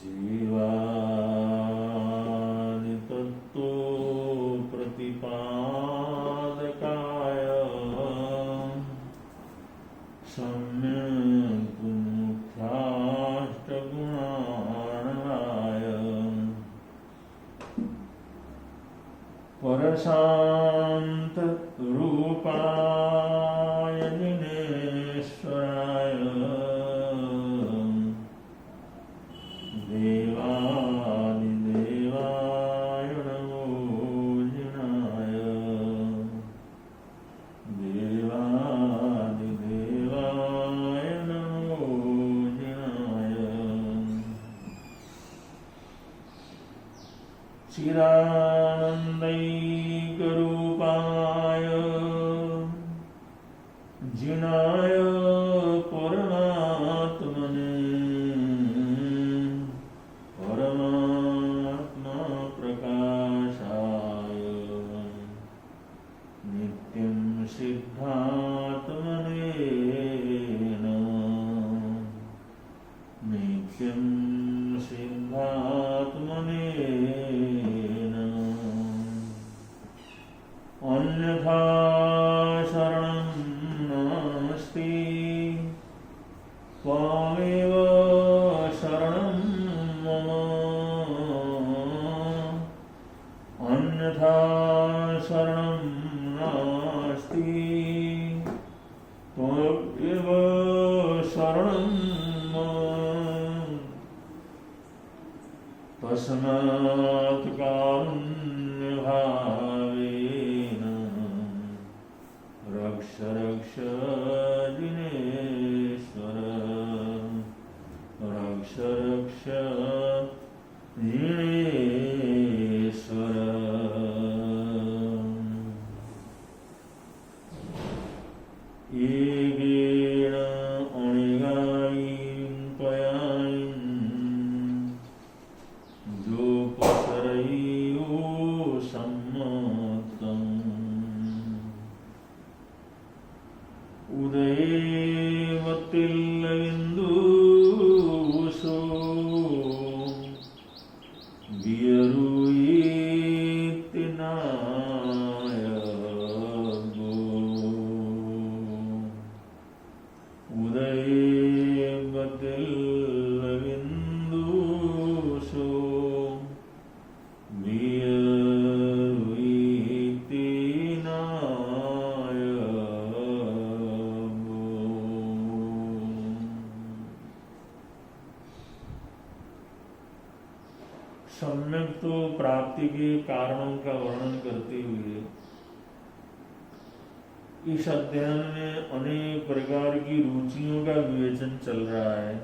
जीवादितत्तो प्रतिपादकाय सम्यक् मुख्याष्टगुणार्णवाय परशान्त रूपाय जिनेश्वराय देवादिदेवाय नमो जिनाय देवादिदेवाय नमो जिनाय चिदानन्दैकरूपाय जिनाय परमात्मने परमात्मा प्रकाशाय नित्यं सिद्धात्मने नमः नित्यं सिद्धात्मने नमः अन्यथा शरणं नास्ति त्वामेव शरणं मम अन्यथा शरणं नास्ति त्वमेव शरणं मम तस्मात् कारुण्यभावेन रक्ष रक्ष जिनेश्वर रक्ष रक्ष जिनेश्वर एकेन अणिगायीं त्वयां जोपसरयो सम्मतम् उदयेवतिल्लविन्दुषो वियरूयेति नायगो उदयेवतिल्लविन्दुषो वियरूयेति नायगो। सम्यक तो प्राप्ति के कारणों का वर्णन करते हुए इस अध्ययन में अनेक प्रकार की रुचियों का विवेचन चल रहा है।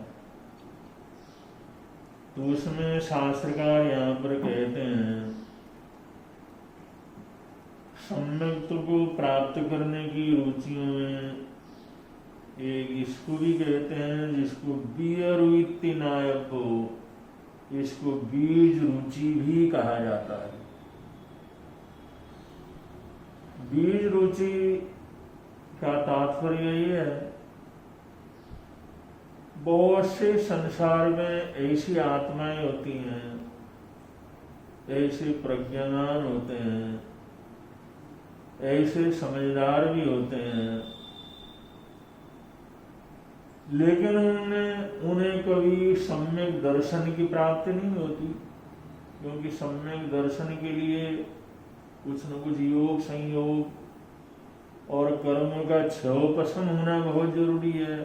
तो उसमें शास्त्रकार यहाँ पर कहते हैं सम्यक्त्व को प्राप्त करने की रुचियों में एक इसको भी कहते हैं जिसको बीयरुइति नायक हो, इसको बीज रुचि भी कहा जाता है। बीज रुचि का तात्पर्य यही है, बहुत से संसार में ऐसी आत्माएं होती हैं, ऐसे प्रज्ञावान होते हैं, ऐसे समझदार भी होते हैं, लेकिन उन्हें कभी सम्यक दर्शन की प्राप्ति नहीं होती, क्योंकि सम्यक दर्शन के लिए कुछ न कुछ योग संयोग और कर्मों का क्षयोपशम होना बहुत जरूरी है।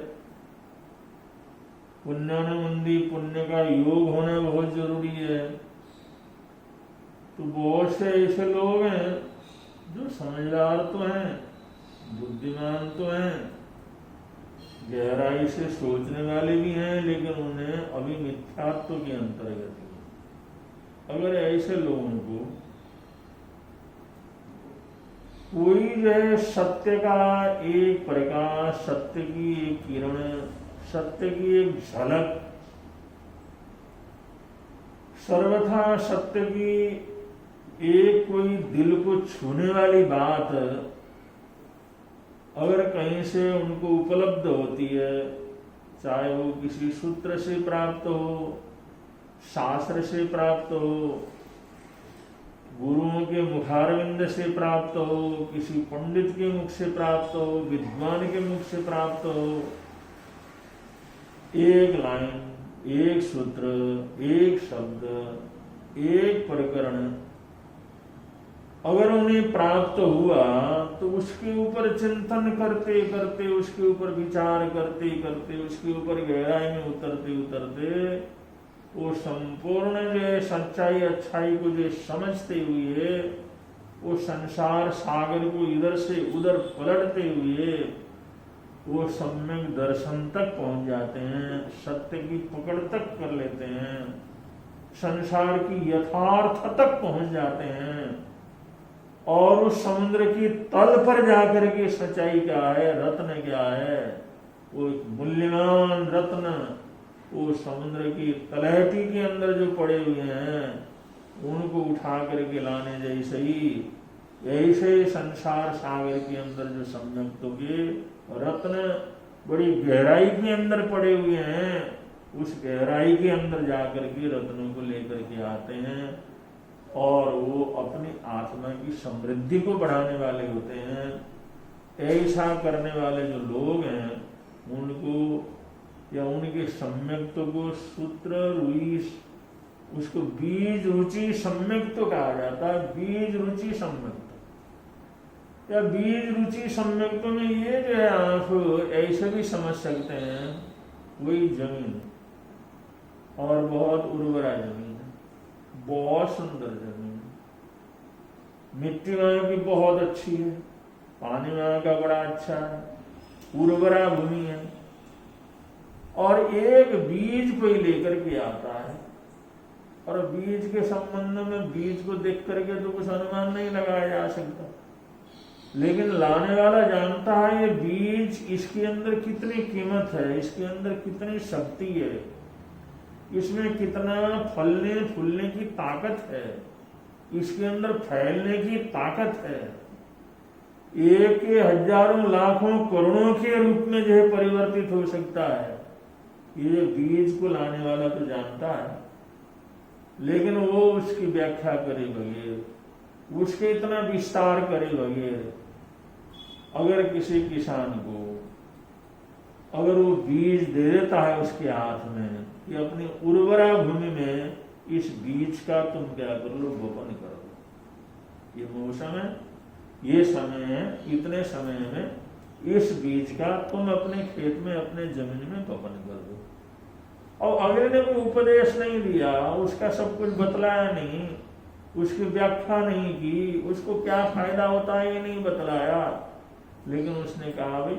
पुण्यानुबंधी पुण्य का योग होना बहुत जरूरी है। तो बहुत से ऐसे लोग हैं जो समझदार तो हैं, बुद्धिमान तो हैं, गहराई से सोचने वाले भी हैं, लेकिन उन्हें अभी मिथ्यात्व के अंतर्गत है। अगर ऐसे लोगों को कोई जो है सत्य का एक प्रकाश, सत्य की एक किरण, सत्य की एक झलक, सर्वथा सत्य की एक कोई दिल को छूने वाली बात अगर कहीं से उनको उपलब्ध होती है, चाहे वो किसी सूत्र से प्राप्त हो, शास्त्र से प्राप्त हो, गुरुओं के मुखारविंद से प्राप्त हो, किसी पंडित के मुख से प्राप्त हो, विद्वान के मुख से प्राप्त हो, एक लाइन, एक सूत्र, एक शब्द, एक प्रकरण अगर उन्हें प्राप्त हुआ तो उसके ऊपर चिंतन करते करते, उसके ऊपर विचार करते करते, उसके ऊपर गहराई में उतरते उतरते वो संपूर्ण जो सच्चाई अच्छाई को जो समझते हुए वो संसार सागर को इधर से उधर पलटते हुए वो सम्यक दर्शन तक पहुंच जाते हैं, सत्य की पकड़ तक कर लेते हैं, संसार की यथार्थ तक पहुंच जाते हैं और उस समुद्र की तल पर जाकर के सच्चाई क्या है, रत्न क्या है, वो मूल्यवान रत्न वो समुद्र की तलहटी के अंदर जो पड़े हुए हैं उनको उठा करके लाने जैसे ही ऐसे संसार सागर के अंदर जो सम्यक्तों के रत्न बड़ी गहराई के अंदर पड़े हुए हैं, उस गहराई के अंदर जाकर के रत्नों को लेकर के आते हैं और वो अपनी आत्मा की समृद्धि को बढ़ाने वाले होते हैं। ऐसा करने वाले जो लोग हैं उनको या उनके सम्यक्तों को सूत्र रुई उसको बीज रुचि सम्यक्त कहा जाता है। बीज रुचि सम्यक्त या बीज रुचि सम्यक्त में ये जो है आप ऐसे भी समझ सकते हैं, वही जमीन और बहुत उर्वरा जमीन है, बहुत सुंदर जमीन, मिट्टी वहां की बहुत अच्छी है, पानी वहां का बड़ा अच्छा है, उर्वरा भूमि है और एक बीज कोई लेकर के आता है और बीज के संबंध में बीज को देख करके तो कुछ अनुमान नहीं लगाया जा सकता, लेकिन लाने वाला जानता है ये बीज इसके अंदर कितनी कीमत है, इसके अंदर कितनी शक्ति है, इसमें कितना फलने फूलने की ताकत है, इसके अंदर फैलने की ताकत है, एक के हजारों लाखों करोड़ों के रूप में जो है परिवर्तित हो सकता है। ये बीज को लाने वाला तो जानता है, लेकिन वो उसकी व्याख्या करे बगैर, उसके इतना विस्तार करे बगैर, अगर किसी किसान को अगर वो बीज दे देता है उसके हाथ में कि अपनी उर्वरा भूमि में इस बीज का तुम क्या कर लो, वपन कर दो, ये मौसम है, ये समय है, इतने समय में इस बीज का तुम अपने खेत में अपने जमीन में वपन कर दो। और अगले ने कोई उपदेश नहीं दिया, उसका सब कुछ बतलाया नहीं, उसकी व्याख्या नहीं की, उसको क्या फायदा होता है ये नहीं बतलाया, लेकिन उसने कहा भाई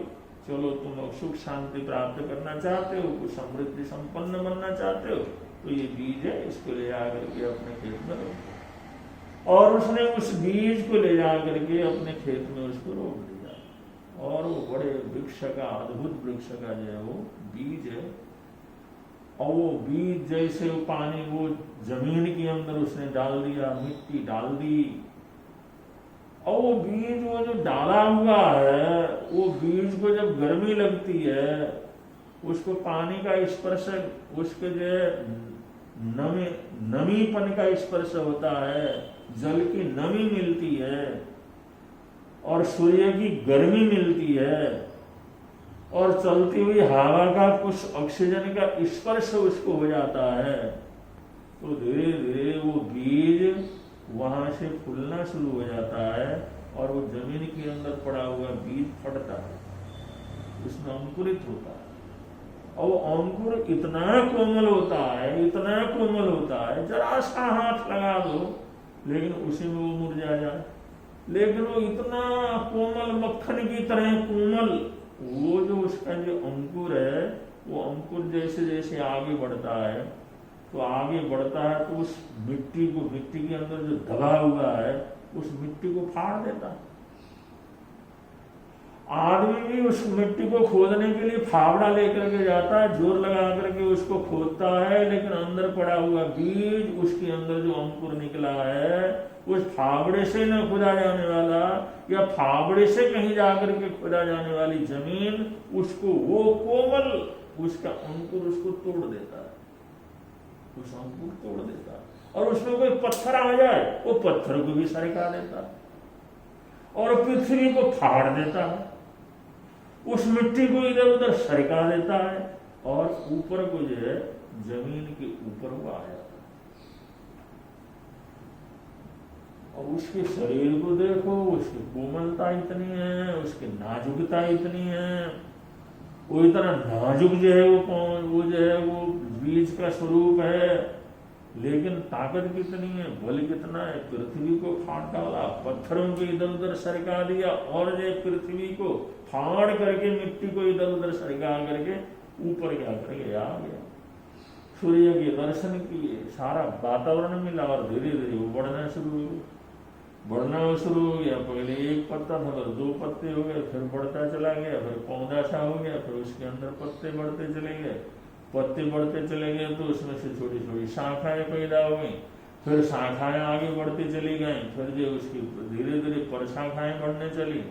चलो तुम सुख शांति प्राप्त करना चाहते हो, कुछ समृद्धि संपन्न बनना चाहते हो, तो ये बीज है, इसको ले जाकर के अपने खेत में रोप। और उसने उस बीज को ले जाकर के अपने खेत में उसको रोप दिया और वो बड़े वृक्ष का, अद्भुत वृक्ष का जो है वो बीज है। और वो बीज जैसे वो पानी वो जमीन के अंदर उसने डाल दिया, मिट्टी डाल दी, और वो बीज वो जो डाला हुआ है, वो बीज को जब गर्मी लगती है, उसको पानी का स्पर्श, उसके जो नमीपन का स्पर्श होता है, जल की नमी मिलती है और सूर्य की गर्मी मिलती है और चलती हुई हवा का कुछ ऑक्सीजन का स्पर्श उसको हो जाता है, तो धीरे धीरे वो बीज वहां से फूलना शुरू हो जाता है और वो जमीन के अंदर पड़ा हुआ बीज फटता है, उसमें अंकुरित होता है। और वो अंकुर इतना कोमल होता है, इतना कोमल होता है, जरा सा हाथ लगा दो लेकिन उसी में वो मुरझा जाए, लेकिन वो इतना कोमल, मक्खन की तरह कोमल, वो जो उसका जो अंकुर है, वो अंकुर जैसे जैसे आगे बढ़ता है तो आगे बढ़ता है तो उस मिट्टी को, मिट्टी के अंदर जो दबा हुआ है उस मिट्टी को फाड़ देता है। आदमी भी उस मिट्टी को खोदने के लिए फावड़ा लेकर के जाता है, जोर लगा करके उसको खोदता है, लेकिन अंदर पड़ा हुआ बीज, उसके अंदर जो अंकुर निकला है, उस फावड़े से न खोदा जाने वाला या फावड़े से कहीं जाकर के खोदा जाने वाली जमीन, उसको वो कोमल उसका अंकुर उसको तोड़ देता है। उस अंकुर तोड़ देता है। और उसमें कोई पत्थर आ जाए वो पत्थर को भी सरका देता है और पृथ्वी को फाड़ देता है, उस मिट्टी को इधर उधर सरका देता है और ऊपर को जो है जमीन के ऊपर वो आ जाता है। और उसके शरीर को देखो, उसकी कोमलता इतनी है, उसकी नाजुकता इतनी है, वो इतना नाजुक जो है वो जो है वो बीज का स्वरूप है, लेकिन ताकत कितनी है, बल कितना है। पृथ्वी को फाड़ डाला, पत्थरों को इधर उधर सरका दिया और जो पृथ्वी को फाड़ करके मिट्टी को इधर उधर सरका करके ऊपर क्या करके आ गया। सूर्य के दर्शन किए, सारा वातावरण मिला और धीरे धीरे वो बढ़ना शुरू हो गया। पहले एक पत्ता था, फिर 2 पत्ते हो गए, फिर बढ़ता चला गया, फिर पौधा सा हो गया, फिर उसके अंदर पत्ते बढ़ते चले गए, पत्ते बढ़ते चले गए तो उसमें से छोटी छोटी शाखाएं पैदा हो गई, फिर शाखाएं आगे बढ़ती चली गई, फिर जो उसकी धीरे धीरे परशाखाएं बढ़ने चली,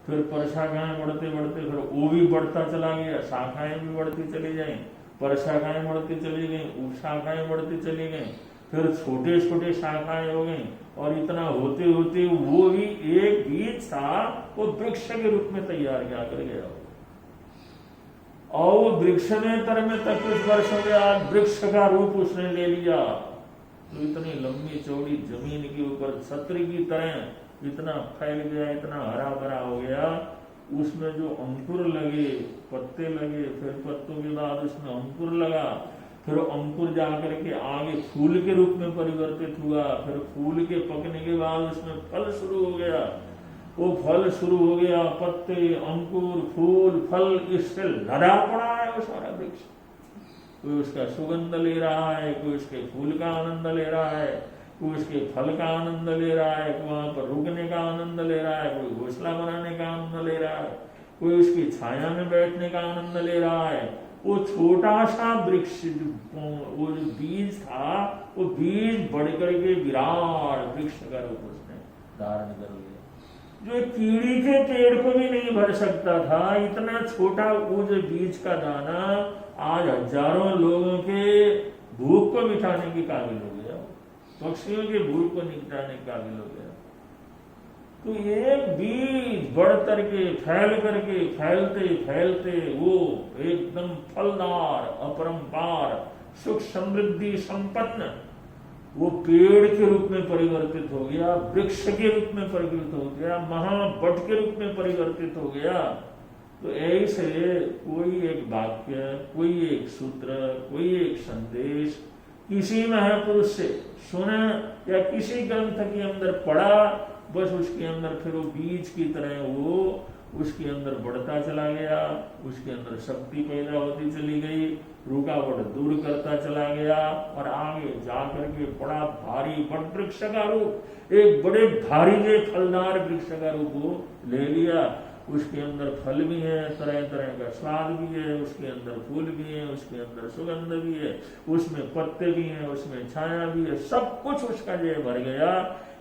फिर परशाखाएं बढ़ते बढ़ते फिर वो भी बढ़ता चला गया, शाखाएं भी बढ़ती चली गई, परशाखाएं बढ़ती चली गई, उपशाखाएं बढ़ती चली गई, फिर छोटे छोटे शाखाएं हो गई और इतना होते होते वो भी एक बीज था वो वृक्ष के रूप में तैयार क्या कर गया। और वो वृक्ष में तरह तक कुछ वर्ष हो गया, वृक्ष का रूप उसने ले लिया। तो इतनी लंबी चौड़ी जमीन के ऊपर छतरी की तरह इतना फैल गया, इतना हरा भरा हो गया। उसमें जो अंकुर लगे, पत्ते लगे, फिर पत्तों के बाद उसमें अंकुर लगा, फिर अंकुर जाकर के आगे फूल के रूप में परिवर्तित हुआ, फिर फूल के पकने के बाद उसमें फल शुरू हो गया। वो फल शुरू हो गया, पत्ते, अंकुर, फूल, फल, इससे लदा पड़ा है वो सारा वृक्ष। कोई उसका सुगंध ले रहा है, कोई उसके फूल का आनंद ले रहा है, कोई उसके फल का आनंद ले रहा है, कोई वहां पर रुकने का आनंद ले रहा है, कोई घोंसला बनाने का आनंद ले रहा है, कोई उसकी छाया में बैठने का आनंद ले रहा है। वो छोटा सा वृक्ष, वो जो बीज था, वो बीज बढ़ करके विराट वृक्ष का रूप उसने धारण कर लिया। जो कीड़ी के पेड़ को भी नहीं भर सकता था, इतना छोटा वो जो बीज का दाना आज हजारों लोगों के भूख को मिटाने के काबिल हो गया, पक्षियों के भूख को निपटाने के काबिल हो गया। तो ये बीज बढ़ करके फैलते फैलते वो एकदम फलदार, अपरंपार, सुख समृद्धि संपन्न वो पेड़ के रूप में परिवर्तित हो गया, वृक्ष के रूप में परिवर्तित हो गया, महावट के रूप में परिवर्तित हो गया। तो ऐसे कोई एक वाक्य, कोई एक सूत्र, कोई एक संदेश किसी महापुरुष से सुना या किसी ग्रंथ के अंदर पढ़ा, बस उसके अंदर फिर वो बीज की तरह वो उसके अंदर बढ़ता चला गया, उसके अंदर शक्ति पैदा होती चली गई, रुकावट दूर करता चला गया और आगे जाकर के बड़ा भारी वट वृक्ष का रूप, एक बड़े भारी के फलदार वृक्ष का रूप वो ले लिया। उसके अंदर फल भी है, तरह तरह का स्वाद भी है, उसके अंदर फूल भी है, उसके अंदर सुगंध भी है, उसमें पत्ते भी हैं, उसमें छाया भी है, सब कुछ उसका जो भर गया।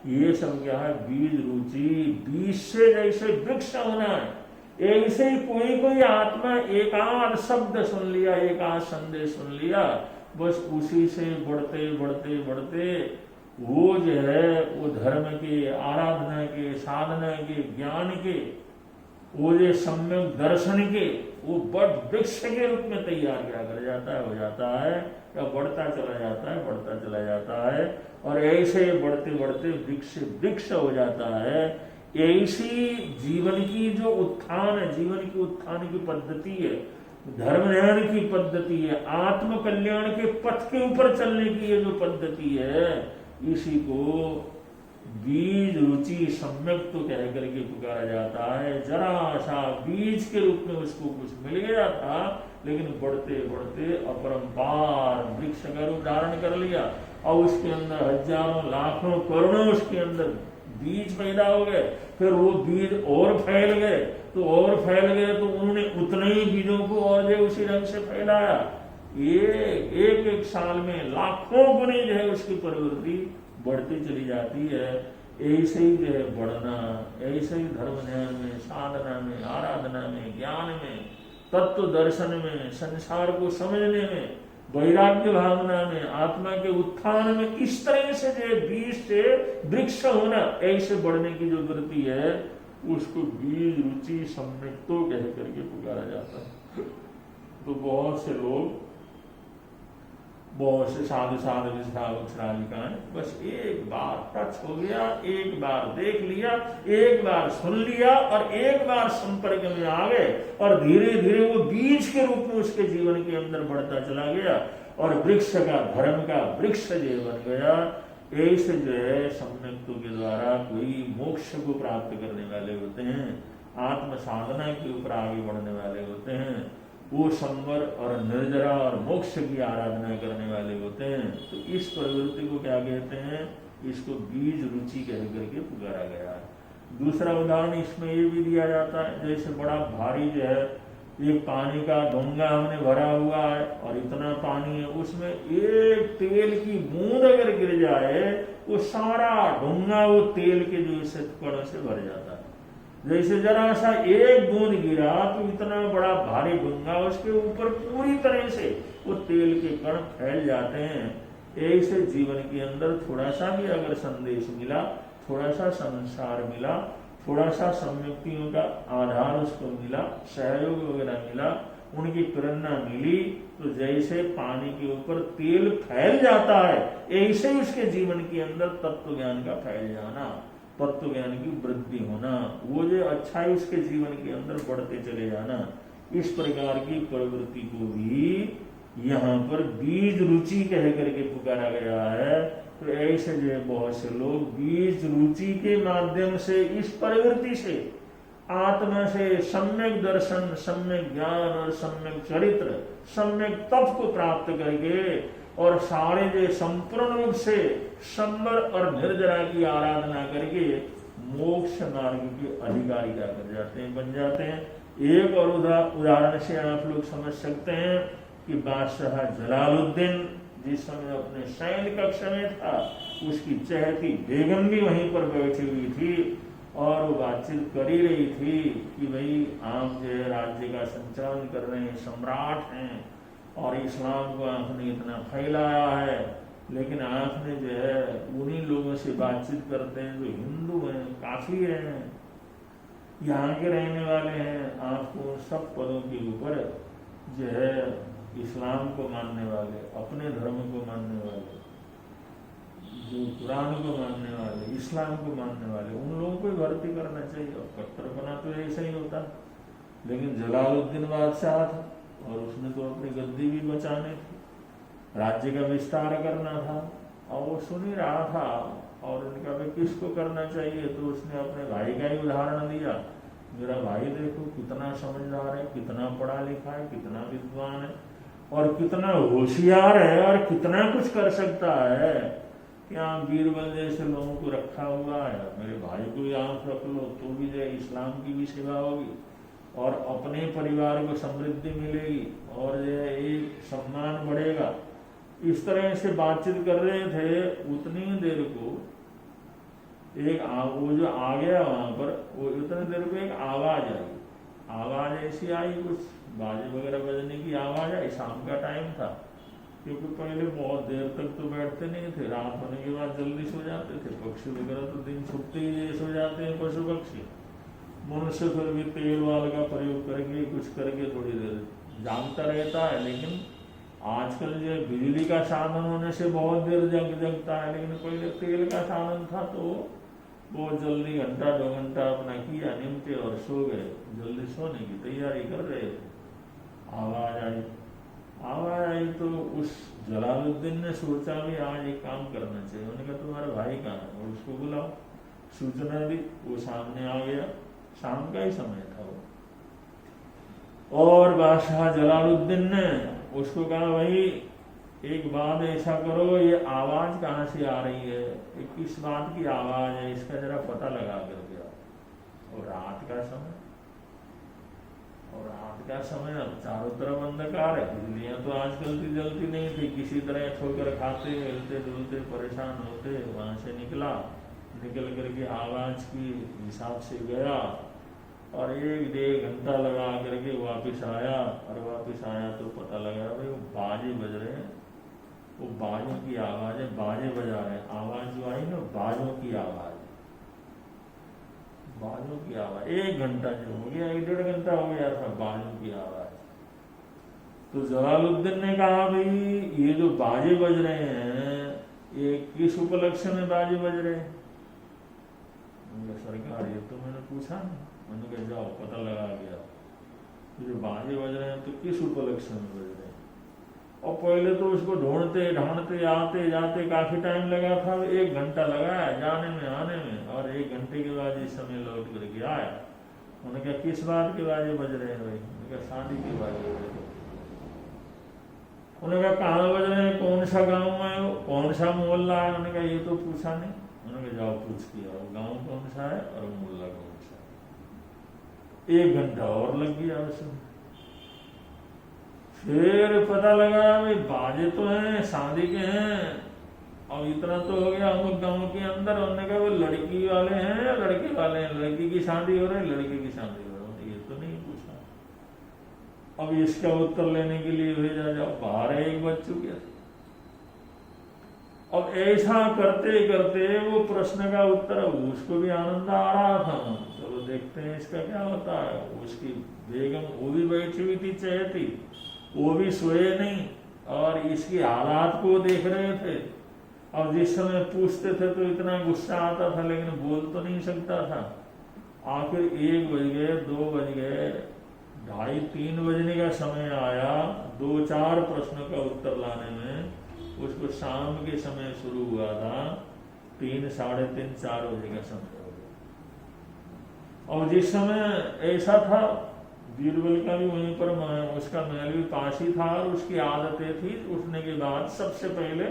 ये सब क्या है? बीज रुचि। बीज से जैसे वृक्ष होना है, ऐसे ही कोई कोई आत्मा एक आध शब्द सुन लिया, एक आध संदेश सुन लिया, बस उसी से बढ़ते बढ़ते बढ़ते वो जो है वो धर्म के, आराधना के, साधना के, ज्ञान के, वो जो सम्यक दर्शन के वो बड़ वृक्ष के रूप में तैयार क्या कर जाता है, हो जाता है, या बढ़ता चला जाता है, बढ़ता चला जाता है। और ऐसे बढ़ते बढ़ते वृक्ष वृक्ष हो जाता है। ऐसी जीवन की जो उत्थान है, जीवन की उत्थान की पद्धति है, धर्म ध्यान की पद्धति है, आत्म कल्याण के पथ के ऊपर चलने की ये जो पद्धति है, इसी को बीज रुचि सम्यक तो कह करके पुकारा जाता है। जरा सा बीज के रूप में उसको कुछ मिल गया था, लेकिन बढ़ते बढ़ते अपरंपार वृक्ष का रूप धारण कर लिया और उसके अंदर हजारों लाखों करोड़ों उसके अंदर बीज पैदा हो गए। फिर वो बीज और फैल गए, तो और फैल गए तो उन्होंने उतने ही बीजों को और जो उसी ढंग से फैलाया। ये एक एक साल में लाखों गुने जो है उसकी प्रवृत्ति बढ़ती चली जाती है। ऐसे ही जो है बढ़ना, ऐसे ही धर्म ध्यान में, साधना में, आराधना में, ज्ञान में, तत्व दर्शन में, संसार को समझने में वैराग्य भावना में, आत्मा के उत्थान में इस तरह से जो बीज से वृक्ष होना, ऐसे बढ़ने की जो वृत्ति है उसको बीज रुचि सम्यक्तो कह करके पुकारा जाता है। तो बहुत से लोग, बहुत से साधु साधु श्राविकाएं बस एक बार टच हो गया, एक बार देख लिया, एक बार सुन लिया और एक बार संपर्क में आ गए और धीरे धीरे वो बीज के रूप में उसके जीवन के अंदर बढ़ता चला गया और वृक्ष का, धर्म का वृक्ष जो बन गया। ऐसे जो है सम्यक्तों के द्वारा कोई मोक्ष को प्राप्त करने वाले होते हैं, आत्म साधना के ऊपर आगे बढ़ने वाले होते हैं, वो संवर और निर्जरा और मोक्ष की आराधना करने वाले होते हैं। तो इस प्रवृत्ति को क्या कहते हैं? इसको बीज रुचि कह करके पुकारा गया है। दूसरा उदाहरण इसमें ये भी दिया जाता है, जैसे बड़ा भारी जो है एक पानी का डोंगा हमने भरा हुआ है और इतना पानी है, उसमें एक तेल की बूंद अगर गिर जाए वो सारा डोंगा वो तेल के जो इस कण से भर जाता है। जैसे जरा सा एक बूंद गिरा तो इतना बड़ा भारी डोंगा, उसके ऊपर पूरी तरह से वो तेल के कण फैल जाते हैं। ऐसे जीवन के अंदर थोड़ा सा भी अगर संदेश मिला, थोड़ा सा संसार मिला, थोड़ा सा सम्यक्तियों का आधार उसको मिला, सहयोग वगैरह मिला, उनकी प्रेरणा मिली, तो जैसे पानी के ऊपर तेल फैल जाता है ऐसे ही उसके जीवन के अंदर तत्व ज्ञान का फैल जाना, तत्व ज्ञान की वृद्धि होना, वो जो अच्छाई उसके जीवन के अंदर बढ़ते चले जाना, इस प्रकार की प्रवृत्ति को भी यहाँ पर बीज रुचि कह करके पुकारा गया है। तो ऐसे जो बहुत से लोग बीज रुचि के माध्यम से, इस प्रवृत्ति से, आत्मा से सम्यक दर्शन, सम्यक ज्ञान और सम्यक चरित्र, सम्यक तप को प्राप्त करके और सारे जो संपूर्ण रूप से संवर और निर्जरा की आराधना करके मोक्ष मार्ग के अधिकारी क्या कर जाते हैं, बन जाते हैं। एक और उदाहरण से आप लोग समझ सकते हैं कि बादशाह जलालुद्दीन जिस समय अपने सैन्य कक्ष में था, उसकी चहती बेगम भी वहीं पर बैठी हुई थी और वो बातचीत कर ही रही थी कि भाई आप जो है राज्य का संचालन कर रहे हैं, सम्राट हैं और इस्लाम को आपने इतना फैलाया है, लेकिन आपने जो है उन्हीं लोगों से बातचीत करते हैं जो हिंदू हैं, काफी हैं, यहाँ के रहने वाले हैं, आपको सब पदों के ऊपर जो है इस्लाम को मानने वाले, अपने धर्म को मानने वाले, जो कुरान को मानने वाले, इस्लाम को मानने वाले, उन लोगों को भर्ती करना चाहिए। और कट्टरपना तो ऐसा ही होता, लेकिन जलालुद्दीन बादशाह था और उसने तो अपनी गद्दी भी बचानी थी, राज्य का विस्तार करना था और वो सुन ही रहा था और उनका भी किसको करना चाहिए, तो उसने अपने भाई का ही उदाहरण दिया। मेरा भाई देखो कितना समझदार है, कितना पढ़ा लिखा है, कितना विद्वान है और कितना होशियार है और कितना कुछ कर सकता है, यहाँ बीरबल जैसे लोगों को रखा हुआ है, मेरे भाई को यहाँ रख लो तो भी जो इस्लाम की भी सेवा होगी और अपने परिवार को समृद्धि मिलेगी और जो एक सम्मान बढ़ेगा। इस तरह से बातचीत कर रहे थे, उतनी देर को एक वो जो आ गया वहां पर, वो उतनी देर को एक आवाज आई, आवाज ऐसी आई, कुछ बाजे वगैरह बजने की आवाज आई। शाम का टाइम था, क्योंकि पहले बहुत देर तक तो बैठते नहीं थे, रात होने के बाद जल्दी सो जाते थे, पक्षी वगैरह तो दिन छुपते ही सो जाते हैं पशु पक्षी। मनुष्य फिर भी तेल वाल का प्रयोग करके कुछ करके थोड़ी देर जागता रहता है, लेकिन आजकल जो बिजली का साधन होने से बहुत देर जगता है, लेकिन पहले तेल का साधन था तो बहुत जल्दी घंटा 2 घंटा अपना किया, निमटे और सो गए, जल्दी सोने की तैयारी कर रहे थे। आवाज आई तो उस जलालुद्दीन ने सोचा भी आज एक काम करना चाहिए। उन्होंने कहा तुम्हारा भाई कहाँ है, और उसको बुलाओ। सूचना दी, वो सामने आ गया, शाम का ही समय था वो। और बादशाह जलालुद्दीन ने उसको कहा भाई एक बात ऐसा करो, ये आवाज कहाँ से आ रही है, ये किस बात की आवाज है, इसका जरा पता लगा कर दिया। और रात का समय अब चारों तरफ अंधकार है, बिजलियां तो आजकल की जलती नहीं थी, किसी तरह ठोकर खाते हिलते डुलते परेशान होते वहां से निकल करके आवाज की हिसाब से गया और 1-1.5 घंटा लगा करके वापस आया, और वापस आया तो पता लगा भाई वो बाजे बज रहे हैं, वो बाजों की आवाज है, बाजे बजा रहे हैं। आवाज जो आई ना बाजों की आवाज, बाजों की आवाज। 1 घंटा जो हो गया, 1-1.5 घंटा हो गया था बाजों की आवाज। तो जलालुद्दीन ने कहा भाई ये जो बाजे बज रहे हैं ये किस उपलक्ष्य में बाजे बज रहे हैं? सरकार ये तो मैंने पूछा नहीं। मैंने कहा जाओ पता लगा गया, जो बाजे बज रहे हैं तो किस उपलक्ष्य में बज रहे हैं। और पहले तो उसको ढूंढते ढांढते आते जाते काफी टाइम लगा था, 1 घंटा लगाया जाने में आने में, और 1 घंटे के बाद इस समय लौट करके आया। उन्होंने कहा किस बात के बाजे बज रहे हैं भाई? उन्होंने कहा शादी के बाजे बज रहे हैं। उन्होंने कहा कहाँ बज रहे हैं, कौन सा गांव है वो, कौन सा मोहल्ला है? उन्होंने कहा ये तो पूछा नहीं। उन्होंने कहा जाओ पूछ के आओ गाँव कौन सा है और मोहल्ला कौन सा है। 1 घंटा और लग गया उसमें। फिर पता लगा भाई बाजे तो हैं, शादी के हैं। अब इतना तो हो गया अमुक गांव के अंदर। उन्होंने कहा वो लड़की वाले हैं या लड़के वाले हैं? लड़की की शादी हो रही है, लड़के की शादी हो रही है। ये तो नहीं पूछा। अब इसका उत्तर लेने के लिए भेजा, जाओ 12-1 बज चुके थे। अब ऐसा करते करते वो प्रश्न का उत्तर, उसको भी आनंद आ रहा था। चलो देखते हैं इसका क्या होता है। उसकी बेगम वो भी बैठी हुई थी, चहती, वो भी सोए नहीं और इसकी हालात को देख रहे थे। अब जिस समय पूछते थे तो इतना गुस्सा आता था, लेकिन बोल तो नहीं सकता था। आखिर 1 बज गए, 2 बज गए, 2:30-3 बजने का समय आया। 2-4 प्रश्नों का उत्तर लाने में उसको शाम के समय शुरू हुआ था, 3, 3:30, 4 बजे का समय हो गया। और जिस समय ऐसा था, बीरबल का भी वहीं पर उसका महल भी पास ही था, और उसकी आदतें थी उठने के बाद सबसे पहले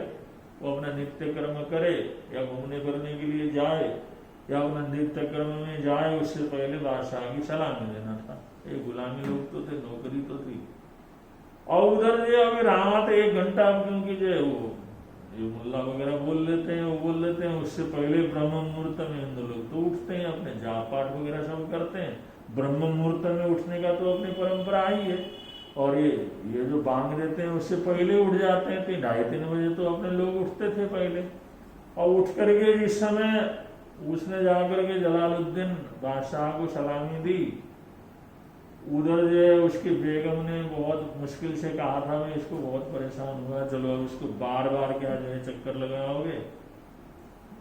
वो अपना नित्य कर्म करे, या घूमने फिरने के लिए जाए या अपना नित्य कर्म में जाए, उससे पहले बादशाह की सलामी देना था। ये गुलामी लोग तो थे, नौकरी तो थी। और उधर जो अभी रात 1 घंटा, क्योंकि जो वो ये मुल्ला वगैरह बोल लेते हैं, वो बोल लेते हैं, उससे पहले ब्रह्म मुहूर्त में हिंदू लोग तो उठते हैं, अपने जाप पाठ वगैरह सब करते हैं। ब्रह्म मुहूर्त में उठने का तो अपनी परंपरा ही है। और ये जो बांग देते हैं उससे पहले उठ जाते हैं, 2:30-3 बजे तो अपने लोग उठते थे पहले। और उठ करके जिस समय उसने जाकर के जलालुद्दीन बादशाह को सलामी दी, उधर जो उसकी बेगम ने बहुत मुश्किल से कहा था, मैं इसको बहुत परेशान हुआ, चलो अब इसको बार बार क्या जो है चक्कर लगाओगे?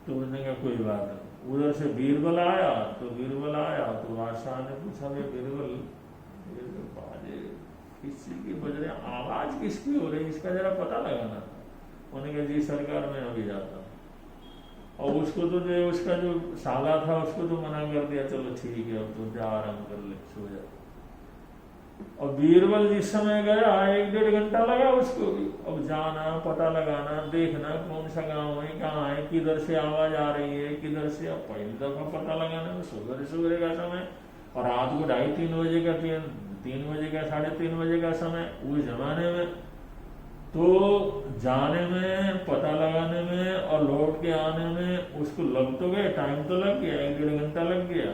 तो उसने कहा कोई बात नहीं। उधर से बीरबल आया, तो बादशाह ने पूछा भाई बीरबल ये जो बाजे किस चीज की बज रहे, आवाज किसकी हो रही, इसका जरा पता लगाना था। उन्होंने कहा जी सरकार मैं अभी जाता हूँ। और उसको तो जो उसका जो साला था उसको तो मना कर दिया, चलो ठीक है अब तो जा आराम कर ले, सो जा। और बीरबल जिस समय गया 1-1.5 घंटा लगा उसको भी। अब जाना, पता लगाना, देखना कौन सा गांव है, कहाँ है, किधर से आवाज आ रही है, किधर से। अब पहली दफा पता लगाने में सुबह का समय, और रात को 2:30-3 बजे का 3 बजे का 3:30 बजे का समय, उस जमाने में तो जाने में, पता लगाने में और लौट के आने में उसको लग तो गए, टाइम तो लग गया, 1-1.5 घंटा लग गया।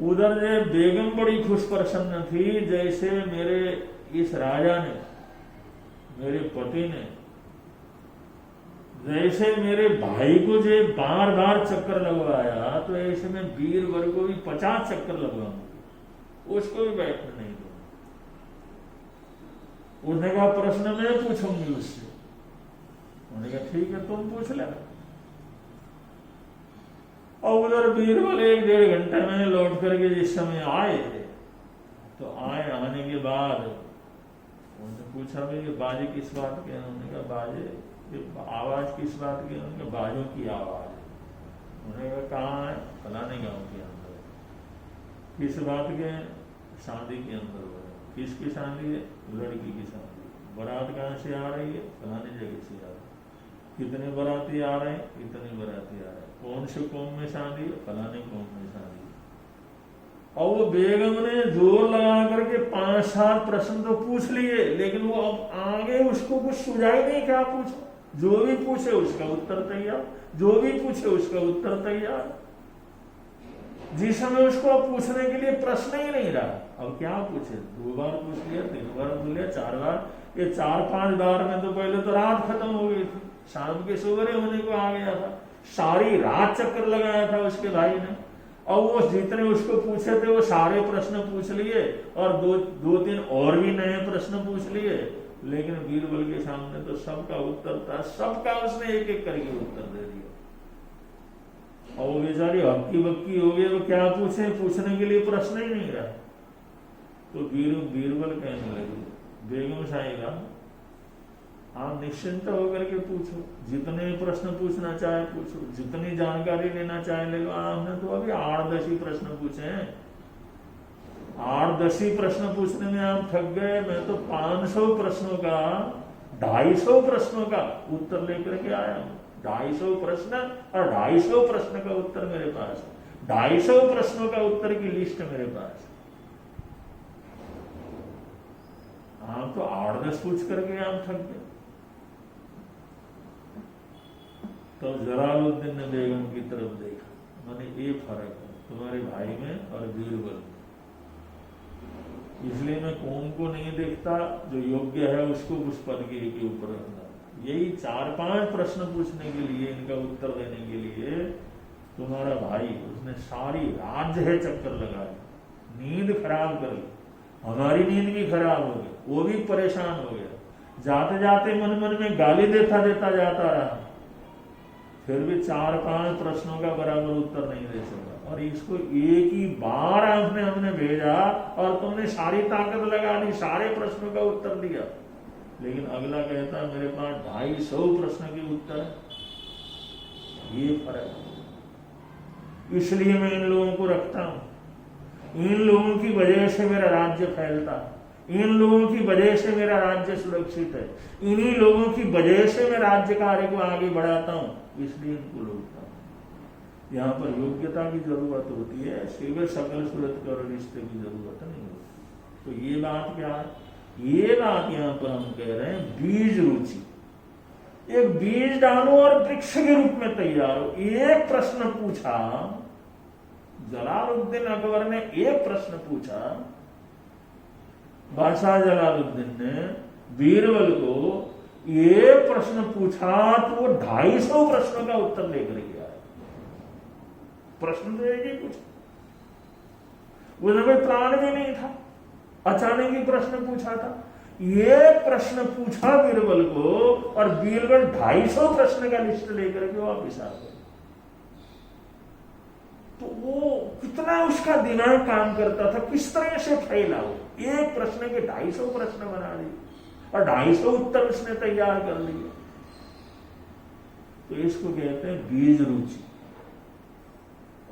उधर जो बेगम बड़ी खुश प्रसन्न थी, जैसे मेरे इस राजा ने, मेरे पति ने, जैसे मेरे भाई को जो बार बार चक्कर लगवाया, तो ऐसे में बीरबल को भी 50 चक्कर लगवाऊंगी, उसको भी बैठने नहीं दूंगा। उसने कहा प्रश्न मैं पूछूंगी उससे। उन्होंने कहा ठीक है तुम पूछ लेना। और उधर बीरबल 1-1.5 घंटे में लौट करके जिस समय आए, तो आने के बाद उन्होंने पूछा भाई ये बाजे किस बात के? उन्होंने कहा बाजे, ये आवाज किस बात की? उन्होंने कहा बाजों की आवाज। उन्होंने कहा कहाँ है? फलाने गांव के अंदर। किस बात के? शादी के अंदर हो रहा। किसकी शादी है? लड़की की शादी। बारात कहाँ से आ रही है? फलाने जगह से आ रही। कितने बाराती आ रहे हैं? इतने बाराती आ रहे हैं। कौन से कौम में शादी है? फलाने कौम में शादी है। और वो बेगम ने जोर लगा करके 5-7 प्रश्न तो पूछ लिए, लेकिन वो अब आगे उसको कुछ सुझाई नहीं, क्या पूछो? जो भी पूछे उसका उत्तर तैयार, जो भी पूछे उसका उत्तर तैयार। जिस समय उसको अब पूछने के लिए प्रश्न ही नहीं रहा। अब क्या पूछे, 2 बार पूछ लिया, 3 बार पूछ लिया, 4 बार, ये 4-5 बार में तो पहले तो रात खत्म हो गई थी, शाम के सवेरे होने को आ गया था। सारी रात चक्कर लगाया था उसके भाई ने। और वो जितने उसको पूछे थे वो सारे प्रश्न पूछ लिए और 2-3 और भी नए प्रश्न पूछ लिए, लेकिन बीरबल के सामने तो सबका उत्तर था, सबका उसने एक एक करके उत्तर दे दिया। और वो बेचारी हक्की बक्की हो गई, वो क्या पूछे, पूछने के लिए प्रश्न ही नहीं रहा। तो बीरबल कहने लगे, बेगम साहिबा आप निश्चिंत होकर के पूछो, जितने प्रश्न पूछना चाहे पूछो, जितनी जानकारी लेना चाहे ले लो। आपने तो अभी 8-10 ही प्रश्न पूछे हैं, 8-10 ही प्रश्न पूछने में आप थक गए। मैं तो 500 प्रश्नों का, 250 प्रश्नों का उत्तर लेकर के आया हूं। 250 प्रश्न और 250 प्रश्न का उत्तर मेरे पास, 250 प्रश्नों का उत्तर की लिस्ट मेरे पास। आप तो 8-10 पूछ करके आप थक गए। तो जलालुद्दीन ने बेगम की तरफ देखा, माने ये फर्क है तुम्हारे भाई में और बीरबल में, इसलिए मैं कौन को नहीं देखता, जो योग्य है उसको उस पद के ऊपर रखना। यही 4-5 प्रश्न पूछने के लिए, इनका उत्तर देने के लिए तुम्हारा भाई उसने सारी रात है चक्कर लगाया, नींद खराब कर ली, हमारी नींद भी खराब हो गई, वो भी परेशान हो गया, जाते जाते मन मन में गाली देता जाता रहा, फिर भी 4-5 प्रश्नों का बराबर उत्तर नहीं दे सका। और इसको एक ही बार आपने हमने भेजा और तुमने सारी ताकत लगा दी, सारे प्रश्नों का उत्तर दिया, लेकिन अगला कहता मेरे पास 250 प्रश्न के उत्तर है। ये फर्क है, इसलिए मैं इन लोगों को रखता हूं। इन लोगों की वजह से मेरा राज्य फैलता, इन लोगों की वजह से मेरा राज्य सुरक्षित है, इन्हीं लोगों की वजह से मैं राज्य कार्य को आगे बढ़ाता हूं, इसलिए इनको लौटता हूं। यहाँ पर योग्यता की जरूरत होती है, सिर्फ सकल सूरत कर रिश्ते की जरूरत नहीं होती। तो ये बात क्या है, ये बात यहाँ पर हम कह रहे हैं, बीज रुचि। एक बीज डालो और वृक्ष के रूप में तैयार हो। एक प्रश्न पूछा जलालुद्दीन अकबर ने, एक प्रश्न पूछा बादशाह जलालुद्दीन ने बीरबल को, ये प्रश्न पूछा तो वो 250 प्रश्नों का उत्तर लेकर के आया। प्रश्न तो एक ही पूछा, उसने कोई प्लान भी नहीं था, अचानक ही प्रश्न पूछा था। ये प्रश्न पूछा बीरबल को और बीरबल 250 प्रश्न का लिस्ट लेकर के वापिस आ गए। तो वो कितना उसका दिमाग काम करता था, किस तरह से फैला हो, एक प्रश्न के 250 प्रश्न बना दिए और 250 उत्तर उसने तैयार कर लिए। तो इसको कहते हैं बीज रुचि।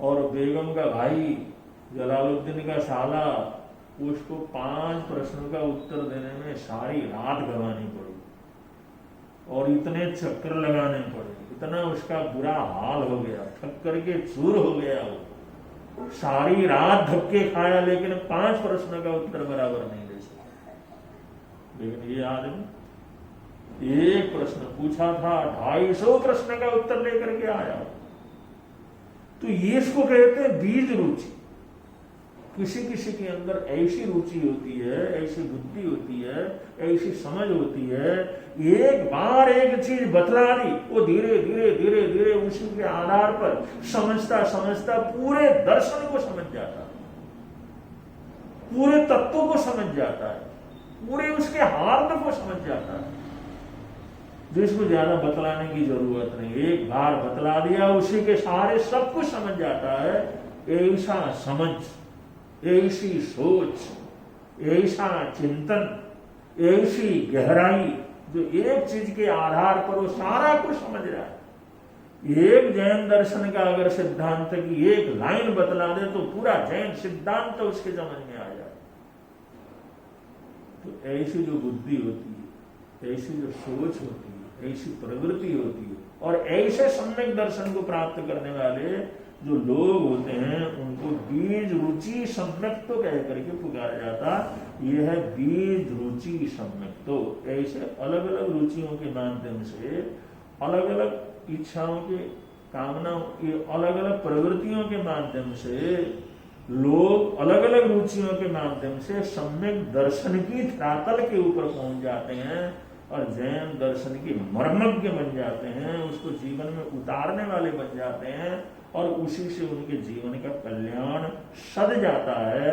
और बेगम का भाई जलालुद्दीन का साला, उसको 5 प्रश्नों का उत्तर देने में सारी रात गंवानी पड़ी और इतने चक्कर लगाने पड़े, इतना उसका बुरा हाल हो गया, थक करके चूर हो गया। वो सारी रात धक्के खाया, लेकिन 5 प्रश्न का उत्तर बराबर नहीं दे सका। लेकिन ये आदमी एक प्रश्न पूछा था, 250 प्रश्न का उत्तर लेकर के आया। तो ये इसको कहते हैं बीज रुचि। किसी किसी के अंदर ऐसी रुचि होती है, ऐसी बुद्धि होती है, ऐसी समझ होती है, एक बार एक चीज बतला दी, वो धीरे धीरे धीरे धीरे उसी के आधार पर समझता समझता पूरे दर्शन को समझ जाता है, पूरे तत्वों को समझ जाता है, पूरे उसके हार्द को समझ जाता है, जिसको ज्यादा बतलाने की जरूरत नहीं। एक बार बतला दिया, उसी के सारे सब कुछ समझ जाता है। ऐसा समझ, ऐसी सोच, ऐसा चिंतन, ऐसी गहराई, जो एक चीज के आधार पर वो सारा कुछ समझ रहा है। एक जैन दर्शन का अगर सिद्धांत की एक लाइन बतला दे तो पूरा जैन सिद्धांत तो उसके समझ में आ जाए। तो ऐसी जो बुद्धि होती है, ऐसी जो सोच होती है, ऐसी प्रवृत्ति होती है, और ऐसे सम्यक दर्शन को प्राप्त करने वाले जो लोग होते हैं, उनको बीज रुचि सम्यक तो कह करके पुकारा जाता। यह है बीज रुचि सम्यक। तो ऐसे अलग अलग रुचियों के माध्यम से, अलग अलग इच्छाओं के कामना ये अलग अलग प्रवृत्तियों के माध्यम से लोग अलग अलग रुचियों के माध्यम से सम्यक दर्शन की धरातल के ऊपर पहुंच जाते हैं और जैन दर्शन के मर्मज्ञ बन जाते हैं, उसको जीवन में उतारने वाले बन जाते हैं और उसी से उनके जीवन का कल्याण सद जाता है।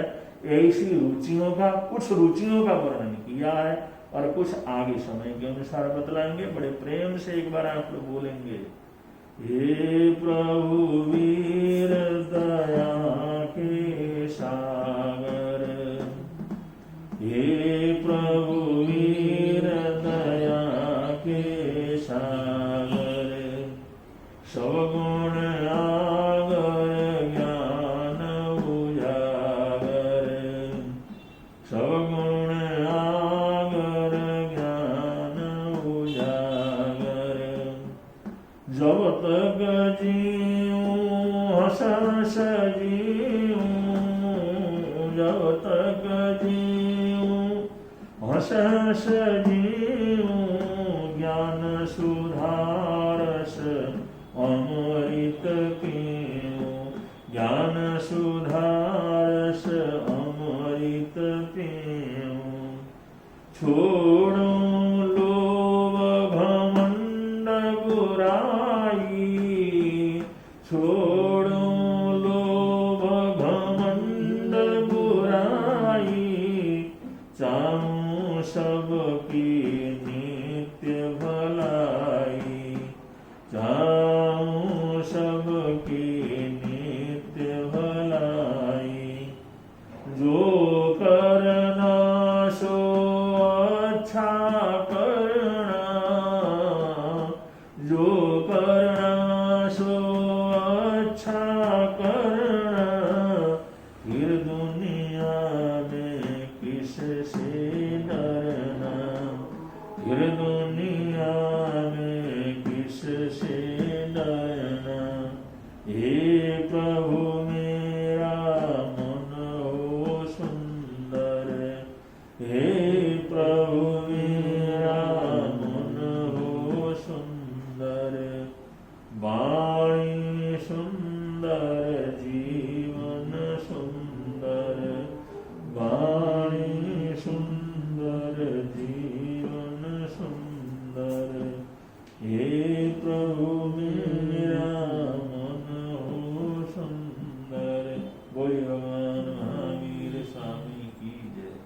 ऐसी रुचियों का, कुछ रुचियों का वर्णन किया है और कुछ आगे समय के अनुसार बतलाएंगे। बड़े प्रेम से एक बार आप लोग बोलेंगे, हे प्रभु वीर दया के सागर, हे प्रभु वीर दया के सागर, सवगुण आगर ज्ञान उजागर, सवगुण आगर ज्ञान उजागर, जब तक जीऊं हंस हंस जीऊं, जब तक जीऊं हंस हंस जीऊं, ज्ञान सुधारस अमृत पीऊं, ज्ञान सुधारस अमृत पीऊं, छोड़ूं लोभ घमंड बुराई, छोड़ूं लोभ घमंड बुराई, चाहूं सबकी नित्य भलाई, चाहूं सबकी नित्य भलाई, जो करना सो अच्छा करना, जो करना सो अच्छा करना, फिर दुनिया में किससे डरना, फिर दुनिया में किससे डरना, हे प्रभु मेरा मन हो सुंदर, हे प्रभु मेरा मन हो सुंदर, वाणी सुंदर जीवन सुंदर, वाणी सुंदर जीवन सुंदर, हे प्रभु मेरा